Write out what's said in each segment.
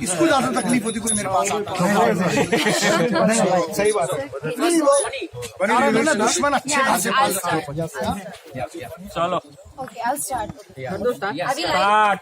इसको ज्यादा तकलीफ होती कोई मेरे पास आता। सही बात है। नहीं वो कारण है ना, दुश्मन अच्छे खासे पाल रखा है। चलो Okay, I'll start. Start.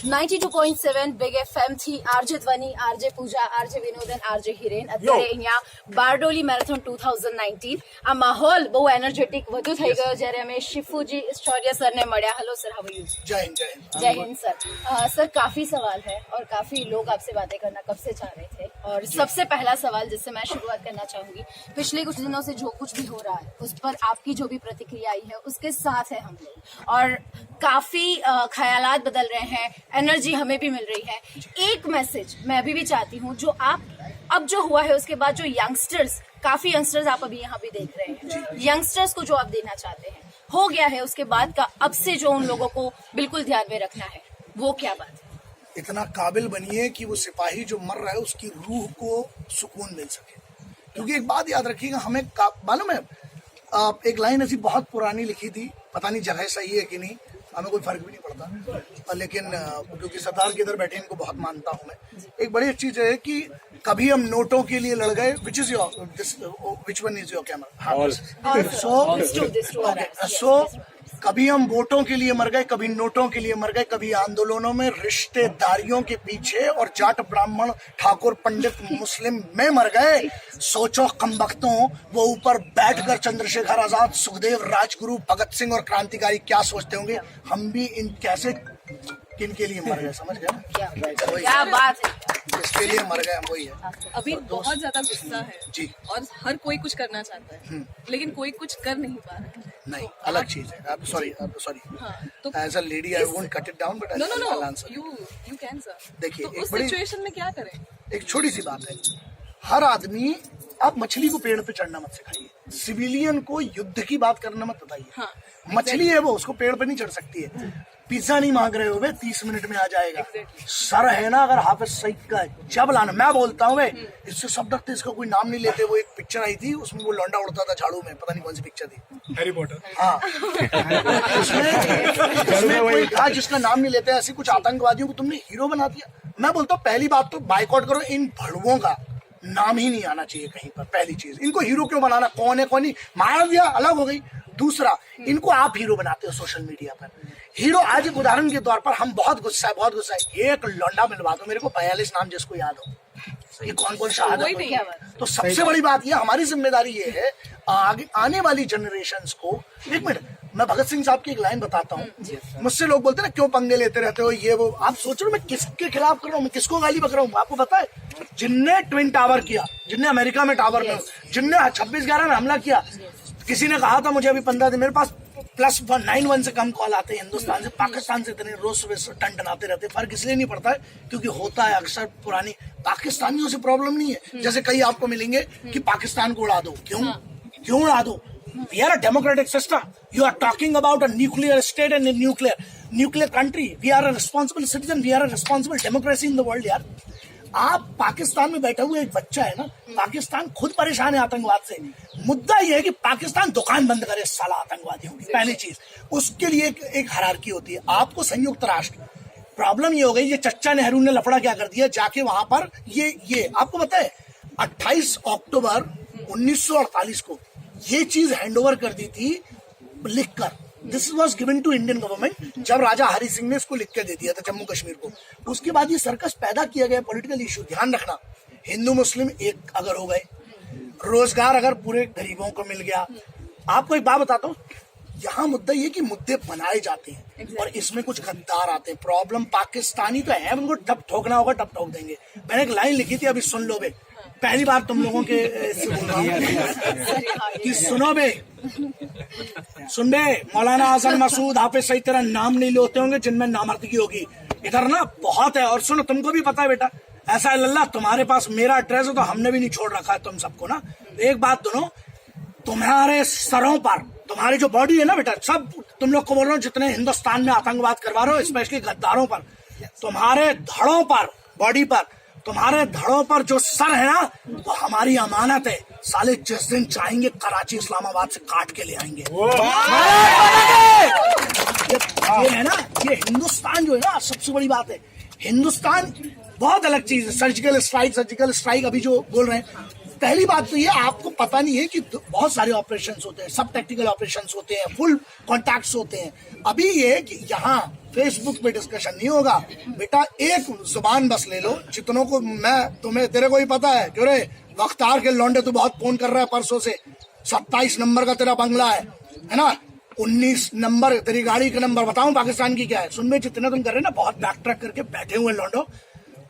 92.7 big FM થી આરજે ધ્વની, આરજે પૂજા, આરજે વિનોદન, આરજે હિરેન અત્યારે અહીંયા બારડોલી મેરેથોન 2019 આ માહોલ બહુ એનર્જેટિક વધુ થઈ ગયો જ્યારે અમે शिफूजी शौर्य सर ने મળ્યા। Hello sir, how are you? जय हिंद जय हिंद। जय हिंद सर। सर काफी सवाल है और काफी लोग आपसे बातें करना कब से चाह रहे थे, और सबसे पहला सवाल जिससे मैं शुरुआत करना चाहूंगी, पिछले कुछ दिनों से जो कुछ भी हो रहा है उस पर आपकी जो भी प्रतिक्रिया आई है उसके साथ है हम लोग, और काफी ख्यालात बदल रहे हैं, एनर्जी हमें भी मिल रही है। एक मैसेज मैं अभी भी चाहती हूँ, जो आप अब जो हुआ है उसके बाद जो यंगस्टर्स, काफी यंगस्टर्स आप अभी यहाँ भी देख रहे हैं, यंगस्टर्स को जो आप देना चाहते हैं, हो गया है उसके बाद का, अब से जो उन लोगों को बिल्कुल ध्यान में रखना है, वो क्या बात है? इतना काबिल बनिए कि वो सिपाही जो मर रहा है उसकी रूह को सुकून मिल सके। क्योंकि एक बात याद रखिएगा, हमें मालूम है, एक लाइन ऐसी बहुत पुरानी लिखी थी, पता नहीं जगह सही है कि नहीं, हमें कोई फर्क भी नहीं पड़ता, लेकिन क्योंकि सरदार के इधर बैठे इनको बहुत मानता हूं मैं। एक बड़ी अच्छी चीज है कि कभी हम नोटों के लिए लड़ गए, which one is your camera, so कभी हम वोटों के लिए मर गए, कभी नोटों के लिए मर गए, कभी आंदोलनों में रिश्तेदारियों के पीछे और जाट ब्राह्मण ठाकुर पंडित मुस्लिम में मर गए। सोचो कमबख्तों, वो ऊपर बैठकर चंद्रशेखर आजाद, सुखदेव, राजगुरु, भगत सिंह और क्रांतिकारी क्या सोचते होंगे, हम भी इन कैसे किन के लिए मर गए, समझ गए? क्या बात है, इसके लिए मर गए हम, वही है। अभी बहुत ज्यादा गुस्सा है जी, और हर कोई कुछ करना चाहता है, लेकिन कोई कुछ कर नहीं पा रहा है। नहीं, अलग चीज है। सॉरी हाँ, तो as a lady I won't cut it down, but no no no, answer. You can sir. देखिए, तो एक उस बड़ी- सिचुएशन में क्या करें? एक छोटी सी बात है, हर आदमी, आप मछली को पेड़ पे चढ़ना मत सिखाइए, सिविलियन को युद्ध की बात करना मत बताइए। हाँ, मछली है वो, उसको पेड़ पे नहीं चढ़ सकती है। पिज्जा नहीं मांग रहे हो वे, 30 मिनट में आ जाएगा। सर है ना, अगर हाफिज सईद का जब लाना, मैं बोलता हूँ वे, इससे सब डरते, इसका कोई नाम नहीं लेते। वो एक पिक्चर आई थी, उसमें वो लौंडा उड़ता था झाड़ू में, पता नहीं कौन सी पिक्चर थी, हैरी पॉटर। हाँ उसमें कोई था जिसका नाम नहीं लेते, ऐसे कुछ आतंकवादियों को तुमने हीरो बना दिया। मैं बोलता हूँ पहली बात तो बाइकआउट करो, इन भड़ुओं का नाम ही नहीं आना चाहिए कहीं पर। पहली चीज, इनको हीरो क्यों बनाना, कौन है कौन नहीं, मार दिया अलग हो गई। दूसरा, इनको आप हीरो बनाते हो सोशल मीडिया पर। हीरो, आज एक उदाहरण के तौर पर, हम बहुत गुस्सा है, एक लौंडा मिलवा दो मेरे को, 42 नाम जिसको याद हो, ये कौन कौन शहादत हुई। तो सबसे बड़ी बात ये, हमारी जिम्मेदारी ये है आगे आने वाली जनरेशंस को। एक मिनट, मैं भगत सिंह साहब की एक लाइन बताता हूँ। मुझसे लोग बोलते हैं ना, क्यों पंगे लेते रहते हो ये वो। आप सोच रहे हो मैं किसके खिलाफ कर रहा हूँ, मैं किसको गाली बक रहा हूँ? आपको पता है, जिनने ट्विन टावर किया, जिनने अमेरिका में टावर में, जिनने 26/11 में हमला किया, किसी ने कहा था मुझे अभी 15 दिन, मेरे पास +91 से कम कॉल आते हैं हिंदुस्तान से, पाकिस्तान से इतने रोज सुबह टन-टनाते रहते हैं। फर्क इसलिए नहीं पड़ता है क्योंकि होता है अक्सर पुरानी पाकिस्तानियों से प्रॉब्लम नहीं है। जैसे कई आपको मिलेंगे कि पाकिस्तान को उड़ा दो, क्यों उड़ा दो? We are a democratic system. You are talking about a nuclear state and a nuclear country. We are a responsible citizen. We are a responsible democracy in the world, यार। आप पाकिस्तान में बैठे हुए एक बच्चा है ना, पाकिस्तान खुद परेशान है आतंकवाद से। मुद्दा यह है कि पाकिस्तान दुकान बंद करे साला आतंकवादियों की, पहली चीज। उसके लिए एक हायरार्की होती है। आपको संयुक्त राष्ट्र, प्रॉब्लम ये हो गई, ये चच्चा नेहरू ने लफड़ा क्या कर दिया, जाके वहां पर ये आपको पता है 28 अक्टूबर 1948 को ये चीज हैंडओवर कर दी थी लिखकर। This was given to Indian government, जब राजा हरि सिंह ने इसको लिख के दे दिया था जम्मू कश्मीर को। उसके बाद ये सर्कस पैदा किया गया पॉलिटिकल इशू। ध्यान रखना, हिंदू मुस्लिम एक अगर हो गए, रोजगार अगर पूरे गरीबों को मिल गया। आपको एक बात बताता हूँ, यहाँ मुद्दा ये कि मुद्दे बनाए जाते हैं और इसमें कुछ गद्दार आते हैं। प्रॉब्लम पाकिस्तानी तो है, उनको टप ठोकना होगा, टप ठोक देंगे। मैंने एक लाइन लिखी थी, अभी सुन लो बे, पहली बार तुम लोगों के से बोल रहा हूँ कि सुनो बे, सुन बे, मौलाना आजम मसूद हाफिज सईद तेरा नाम नहीं लेते होंगे जिनमें नामर्दगी होगी। इधर ना बहुत है, और सुनो, तुमको भी पता है बेटा, ऐसा है लल्ला, तुम्हारे पास मेरा एड्रेस है तो हमने भी नहीं छोड़ रखा है तुम सबको ना। एक बात सुनो, तुम्हारे सरों पर, तुम्हारी जो बॉडी है ना बेटा, सब तुम लोग को बोल रहा हूँ, जितने हिंदुस्तान में आतंकवाद करवा रहे हो, स्पेशली गद्दारों पर, तुम्हारे धड़ों पर, बॉडी पर, तुम्हारे धड़ों पर जो सर है ना, वो हमारी अमानत है। साले जिस दिन चाहेंगे कराची इस्लामाबाद से काट के ले आएंगे। ये है ना, ये हिंदुस्तान जो है ना, सबसे बड़ी बात है, हिंदुस्तान बहुत अलग चीज है। सर्जिकल स्ट्राइक अभी जो बोल रहे हैं, पहली बात तो ये आपको पता नहीं है कि बहुत सारे ऑपरेशंस होते हैं, सब टेक्निकल ऑपरेशंस होते हैं, फुल कॉन्टैक्ट्स होते हैं। अभी ये कि यहाँ फेसबुक पे डिस्कशन नहीं होगा बेटा, एक जुबान बस ले लो। जितनों को मैं तुम्हें तेरे को ही पता है, क्यों रे वख्तार के लौंडे तू बहुत फोन कर रहा है परसों से, 27 नंबर का तेरा बंगला है ना, 19 नंबर तेरी गाड़ी का नंबर बताऊं पाकिस्तान की क्या है। सुन में जितने तुम कर रहे हैं ना, बहुत बैक ट्रैक करके बैठे हुए लौंडो।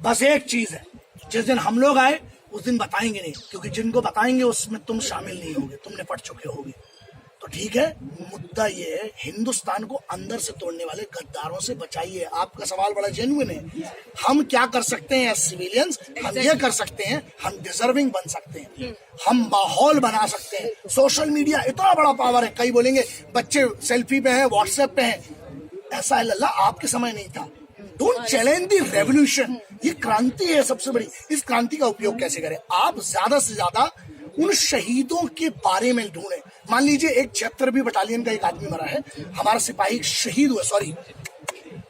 बस एक चीज है, जिस दिन हम लोग आए उस दिन बताएंगे नहीं, क्योंकि जिनको बताएंगे उसमें तुम शामिल नहीं होगे, तुम निपट चुके होगे। तो ठीक है, मुद्दा ये है हिंदुस्तान को अंदर से तोड़ने वाले गद्दारों से बचाइए। आपका सवाल बड़ा जेन्युइन है। हम क्या कर सकते हैं सिविलियंस? हम ये कर सकते हैं, हम डिजर्विंग बन सकते हैं, हम माहौल बना सकते हैं। सोशल मीडिया इतना बड़ा पावर है। कई बोलेंगे बच्चे सेल्फी पे हैं, व्हाट्सएप पे हैं, ऐसा है लल्ला आपके समय नहीं था। Don't challenge the revolution. ये क्रांति है सबसे बड़ी। इस क्रांति का उपयोग कैसे करें? आप ज्यादा से ज्यादा उन शहीदों के बारे में ढूंढें। मान लीजिए एक 76वीं बटालियन का एक आदमी मरा है, हमारा सिपाही शहीद हुआ, सॉरी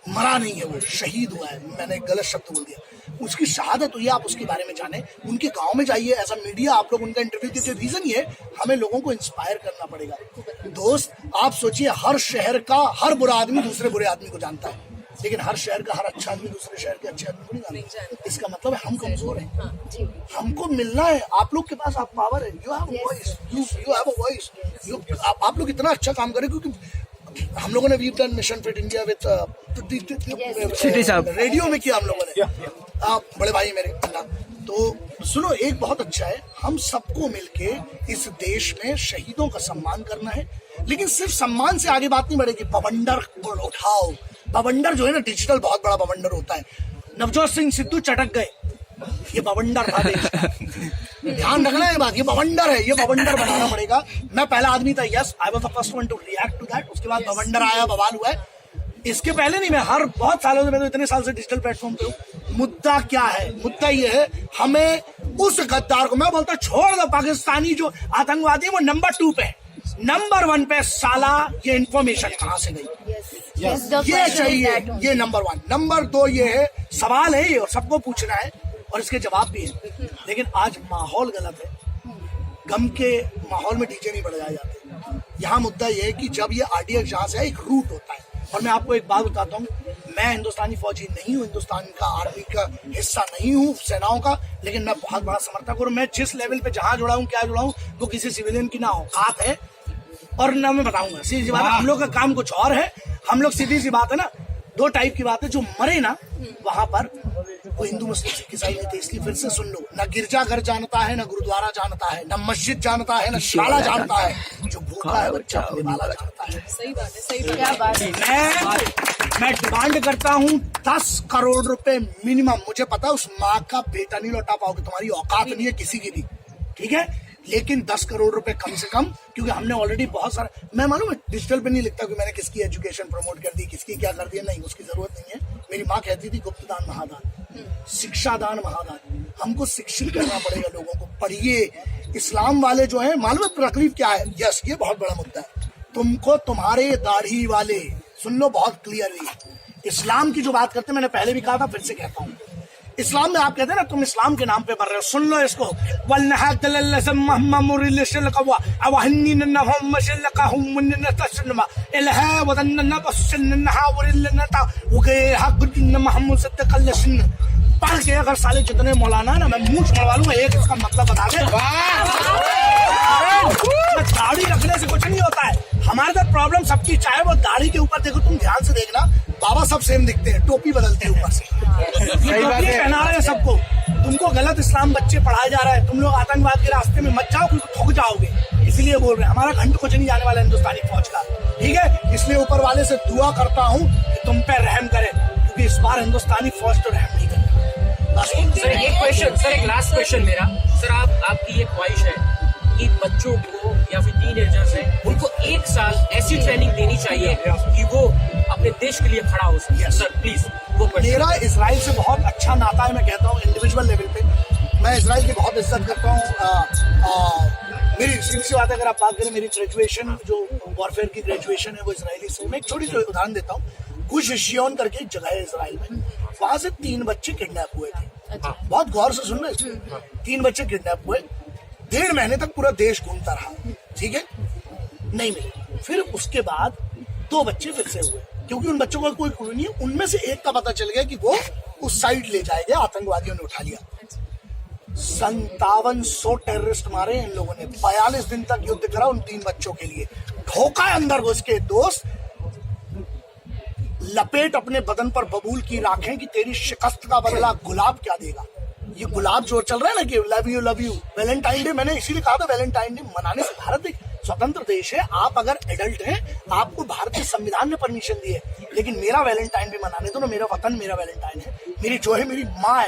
मरा नहीं है, वो शहीद हुआ है, मैंने गलत शब्द बोल दिया। उसकी शहादत हुई, आप उसके बारे में जाने, उनके गांव में जाइए, ऐसा मीडिया आप लोग उनका इंटरव्यू कीजिए। रीजन ये हमें लोगों को इंस्पायर करना पड़ेगा। दोस्त आप सोचिए, हर शहर का हर बुरा आदमी दूसरे बुरे आदमी को जानता है, लेकिन हर शहर का हर अच्छा आदमी दूसरे शहर के अच्छे आदमी को नहीं जानता। इसका मतलब है हम कमजोर हैं, हमको मिलना है। आप लोग के पास आप पावर है, you have voice, you have a voice. आप लोग इतना अच्छा काम करें, क्योंकि हम लोगों ने we done mission fit India with radio में किया हम लोगों ने, बड़े भाई मेरे ना। तो सुनो, एक बहुत अच्छा है, हम सबको मिलके इस देश में शहीदों का सम्मान करना है। लेकिन सिर्फ सम्मान से आगे बात नहीं बढ़ेगी, बवंडर को उठाओ। बवंडर जो है ना, डिजिटल बहुत बड़ा बवंडर होता है। नवजोत सिंह सिद्धू चटक गए, ये बवंडर था देश का। ध्यान रखना ये बात, ये बवंडर है, ये बवंडर बनाना पड़ेगा। मैं पहला आदमी था, yes I was the first one to react to that. उसके बाद बवंडर आया, बवाल हुआ है। इसके पहले नहीं, मैं हर बहुत सालों से, मैं तो इतने साल से डिजिटल प्लेटफॉर्म पे हूँ। मुद्दा क्या है? मुद्दा ये है, हमें उस गद्दार को, मैं बोलता हूँ छोड़ दो, पाकिस्तानी जो आतंकवादी है वो नंबर 2 पे, नंबर 1 पे साला ये इंफॉर्मेशन कहाँ से गई, ये चाहिए, ये नंबर 1। नंबर 2 ये है, सवाल है ये और सबको पूछना है और इसके जवाब भी है। लेकिन आज माहौल गलत है, गम के माहौल में डीजे नहीं बजाए जाते। यहाँ मुद्दा ये है कि जब ये आरडीएक्स जहाँ से है, एक रूट होता है। और मैं आपको एक बात बताता हूँ, मैं हिंदुस्तानी फौजी नहीं हूँ, हिंदुस्तान का आर्मी का हिस्सा नहीं हूँ, सेनाओं का, लेकिन मैं बहुत बड़ा समर्थक हूँ। मैं जिस लेवल पे जहाँ जुड़ा हूँ, क्या जुड़ा हूँ, वो किसी सिविलियन की ना औकात है और ना मैं बताऊंगा। सीधी सी बात है, हम लोग का काम कुछ और है। हम लोग, सीधी सी बात है ना, 2 टाइप की बात है। जो मरे ना वहां पर वो हिंदू मुस्लिम सिख ईसाई नहीं थे। इसलिए फिर से सुन लो, ना गिरजाघर जानता है, ना गुरुद्वारा जानता है, ना मस्जिद जानता है, ना शाला जानता है, जो भूखा है बच्चा अपने वाला जानता है। सही बात है, सही बात है। मैं डिमांड करता हूँ 10 करोड़ रुपए मिनिमम। मुझे पता है उस माँ का बेटा नहीं लौटा पाओगे, तुम्हारी औकात नहीं है किसी की भी, ठीक है, लेकिन 10 करोड़ रुपए कम से कम, क्योंकि हमने ऑलरेडी बहुत सारा, मैं मालूम है डिजिटल पे नहीं लिखता कि मैंने किसकी एजुकेशन प्रमोट कर दी, किसकी क्या कर दिया, नहीं, उसकी जरूरत नहीं है। मेरी माँ कहती थी गुप्त दान महादान, शिक्षा दान महादान। हमको शिक्षित करना पड़ेगा लोगों को। पढ़िए, इस्लाम वाले जो है, मालूम है तकलीफ क्या है? यस, ये बहुत बड़ा मुद्दा है। तुमको तुम्हारे दाढ़ी वाले, सुन लो बहुत क्लियरली, इस्लाम की जो बात करते हैं, मैंने पहले भी कहा था, फिर से कहता हूँ, इस्लाम में आप कहते हैं ना, तुम इस्लाम के नाम पे मर रहे हो। सुन लो इसको, पढ़ के अगर साले जितने मौलाना ना, मैं मुंह मरवा लूंगा, एक इसका मतलब बता दे। दाढ़ी रखने से कुछ नहीं होता है। हमारे साथ प्रॉब्लम सबकी, चाहे वो दाढ़ी के ऊपर देखो, तुम ध्यान से देखना, बाबा सब सेम दिखते हैं, टोपी बदलते हैं ऊपर से, ये टोपी पहना रहे हैं सबको। तुमको गलत इस्लाम बच्चे पढ़ाया जा रहा है, तुम लोग आतंकवाद के रास्ते में मत जाओ, क्योंकि ठुक जाओगे। इसलिए बोल रहे हैं, हमारा घंट कुछ नहीं जाने वाला हिंदुस्तानी फौज का, ठीक है। इसलिए ऊपर वाले से दुआ करता हूँ कि तुम पे रहम करे, क्योंकि इस बार हिंदुस्तानी फौज तो रहम नहीं करेगा। सर एक क्वेश्चन, सर एक लास्ट क्वेश्चन मेरा, सर आपकी ये ख्वाहिश है कि बच्चों को या फिर टीनेजर्स हैं, उनको 1 साल ऐसी ट्रेनिंग देनी चाहिए कि वो अपने देश के लिए खड़ा हो सके। सर प्लीज वो क्वेश्चन। मेरा इजराइल से बहुत अच्छा नाता है, मैं कहता हूँ इंडिविजुअल लेवल पे, मैं इजराइल की बहुत इज्जत करता हूँ। मेरी सीधी सी बात है, अगर आप बात करें, मेरी ग्रेजुएशन जो वॉरफेयर की ग्रेजुएशन है वो इजरायली से। मैं एक छोटी सी उदाहरण देता हूँ। गुश शियोन करके एक जगह है इजराइल में, वहां से 3 बच्चे किडनैप हुए थे। बहुत गौर से सुन रहे, 3 बच्चे किडनैप हुए, 1.5 महीने तक पूरा देश घूमता रहा, ठीक है, नहीं मिले। फिर उसके बाद 2 बच्चे फिर से हुए, क्योंकि उन बच्चों का कोई क्लू नहीं है। उनमें से एक का पता चल गया कि वो उस साइड ले जाए गया, आतंकवादियों ने उठा लिया। 5700 टेररिस्ट मारे इन लोगों ने, 42 दिन तक युद्ध करा उन 3 बच्चों के लिए। धोखा अंदर घुस के दोस्त लपेट अपने बदन पर बबूल की राखें कि तेरी शिकस्त का बदला गुलाब क्या देगा। ये गुलाब जो चल रहा है ना कि लव यू वैलेंटाइन डे, मैंने इसीलिए कहा था वैलेंटाइन डे मनाने से, भारत एक स्वतंत्र देश है, आप अगर एडल्ट हैं आपको भारतीय संविधान ने परमिशन दी है, लेकिन मेरा वैलेंटाइन डे मनाने दो ना। मेरा वतन मेरा वैलेंटाइन है, मेरी जो है मेरी माँ है,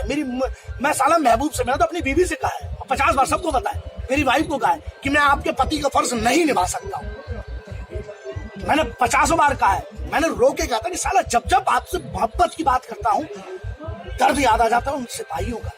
मैं साला महबूब से, मैंने तो अपनी बीवी से कहा है 50 बार, सबको पता है, मेरी वाइफ को कहा है कि मैं आपके पति का फर्ज नहीं निभा सकता हूँ। मैंने 50 बार कहा है, मैंने रो के कहा था कि साला जब जब आपसे मोहब्बत की बात करता हूँ दर्द याद आ जाता है उन सिपाहियों का।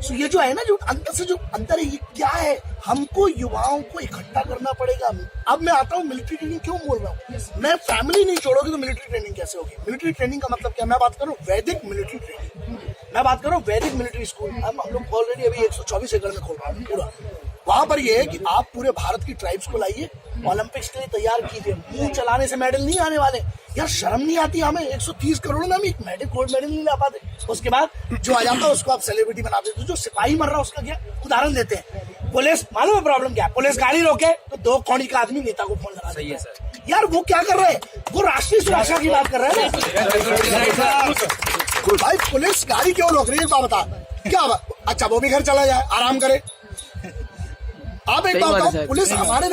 सो ये जो है ना, जो अंदर से जो अंदर है, ये क्या है, हमको युवाओं को इकट्ठा करना पड़ेगा। अब मैं आता हूँ मिलिट्री ट्रेनिंग क्यों बोल रहा हूँ, मैं फैमिली नहीं छोड़ोगी तो मिलिट्री ट्रेनिंग कैसे होगी। मिलिट्री ट्रेनिंग का मतलब क्या, मैं बात करूँ वैदिक मिलिट्री ट्रेनिंग, मैं बात करूँ वैदिक मिलिट्री स्कूल। हम लोग ऑलरेडी अभी 124 एकड़ में खोल रहा हूँ पूरा। वहां पर ये है कि आप पूरे भारत की ट्राइब्स को लाइए, ओलंपिक्स के लिए तैयार कीजिए। मुंह चलाने से मेडल नहीं आने वाले यार, शर्म नहीं आती हमें। 130 करोड़ में हम एक गोल्ड मेडल नहीं ला पाते। उसके बाद जो आ जाता है उसको आप सेलिब्रिटी बना देते। जो सिपाही मर रहा है उसका क्या उदाहरण देते हैं। पुलिस, मालूम है प्रॉब्लम क्या है, पुलिस गाड़ी रोके तो 2 कौड़ी का आदमी नेता को फोन लगा देता है। सर यार वो क्या कर रहे हैं, वो राष्ट्रीय सुरक्षा की बात कर रहे हैं। भाई पुलिस गाड़ी क्यों रोक रही है, बता क्या, अच्छा वो भी घर चला जाए आराम करे। आप एक बात बताओ, पुलिस हमारे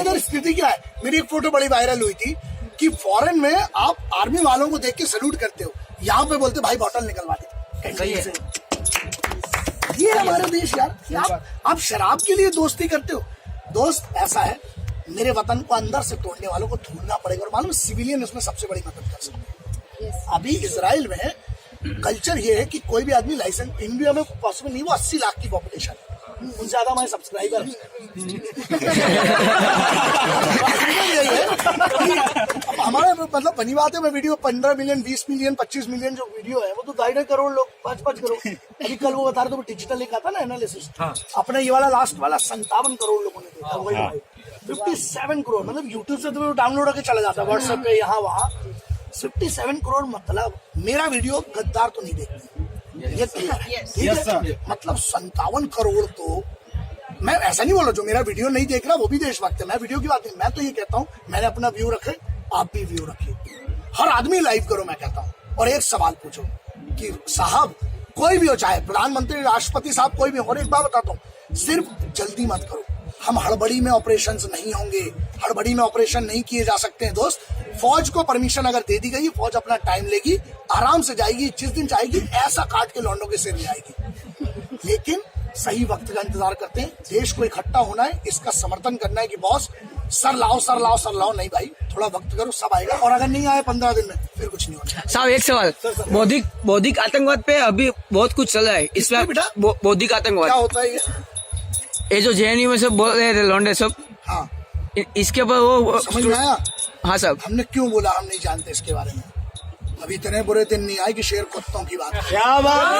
इधर स्थिति क्या है। मेरी एक फोटो बड़ी वायरल हुई थी कि फॉरेन में आप आर्मी वालों को देख के सैल्यूट करते हो, यहाँ पे बोलते भाई बॉटल निकलवा दे। ये हमारे देश यार, आप शराब के लिए दोस्ती करते हो। दोस्त ऐसा है, मेरे वतन को अंदर से तोड़ने वालों को ढूंढना पड़ेगा। और मालूम सिविलियन उसमें सबसे बड़ी मदद कर सकते हैं। अभी इजराइल में कल्चर ये है कि कोई भी आदमी लाइसेंस, इंडिया में पॉसिबल नहीं, वो 80 लाख की पॉपुलेशन है, उनसे ज्यादा हमारे सब्सक्राइबर हमारे मतलब बनी बात है। मैं वीडियो 15 मिलियन 20 मिलियन 25 मिलियन जो वीडियो है वो तो 2.5 करोड़ लोग 5 करोड़। अभी कल वो बता रहे थे डिजिटल एक आता ना एनालिसिस, अपना ये वाला लास्ट वाला 57 करोड़ लोगों ने देखा। वही 57 करोड़, मतलब यूट्यूब से तो डाउनलोड होकर चला जाता है, व्हाट्सएप पे यहाँ वहाँ। 57 करोड़ मतलब मेरा वीडियो गद्दार तो नहीं देखते, ये मतलब 57 करोड़। तो मैं ऐसा नहीं बोल रहा जो मेरा वीडियो नहीं देख रहा वो भी देशभक्त है, मैं वीडियो की बात नहीं, मैं तो ये कहता हूँ मैंने अपना व्यू रखे, आप भी व्यू रखिए, हर आदमी लाइव करो मैं कहता हूँ। और एक सवाल पूछो कि साहब कोई भी हो, चाहे प्रधानमंत्री राष्ट्रपति साहब कोई भी हो, और एक बात बताता हूँ, सिर्फ जल्दी मत करो। हम हड़बड़ी में ऑपरेशन नहीं होंगे, हड़बड़ी में ऑपरेशन नहीं किए जा सकते हैं दोस्त। फौज को परमिशन अगर दे दी गई, फौज अपना टाइम लेगी, आराम से जाएगी, जिस दिन चाहेगी ऐसा काट के लौंडों के सिर ले आएगी। लेकिन सही वक्त का इंतजार करते हैं, देश को इकट्ठा होना है, इसका समर्थन करना है कि बॉस सर लाओ नहीं भाई, थोड़ा वक्त करो, सब आएगा। और अगर नहीं आए 15 दिन में फिर कुछ नहीं होगा। साहब एक सवाल, बौद्धिक आतंकवाद पे अभी बहुत कुछ चल रहा है, इसमें बेटा बौद्धिक आतंकवाद क्या होता है ये जो JNU में सब बोल रहे थे लौंडे सब, हाँ इसके ऊपर वो समझ में आया। हाँ साहब, हमने क्यों बोला हम नहीं जानते इसके बारे में। अभी इतने बुरे दिन नहीं आए कि शेर कुत्तों की बात। क्या बात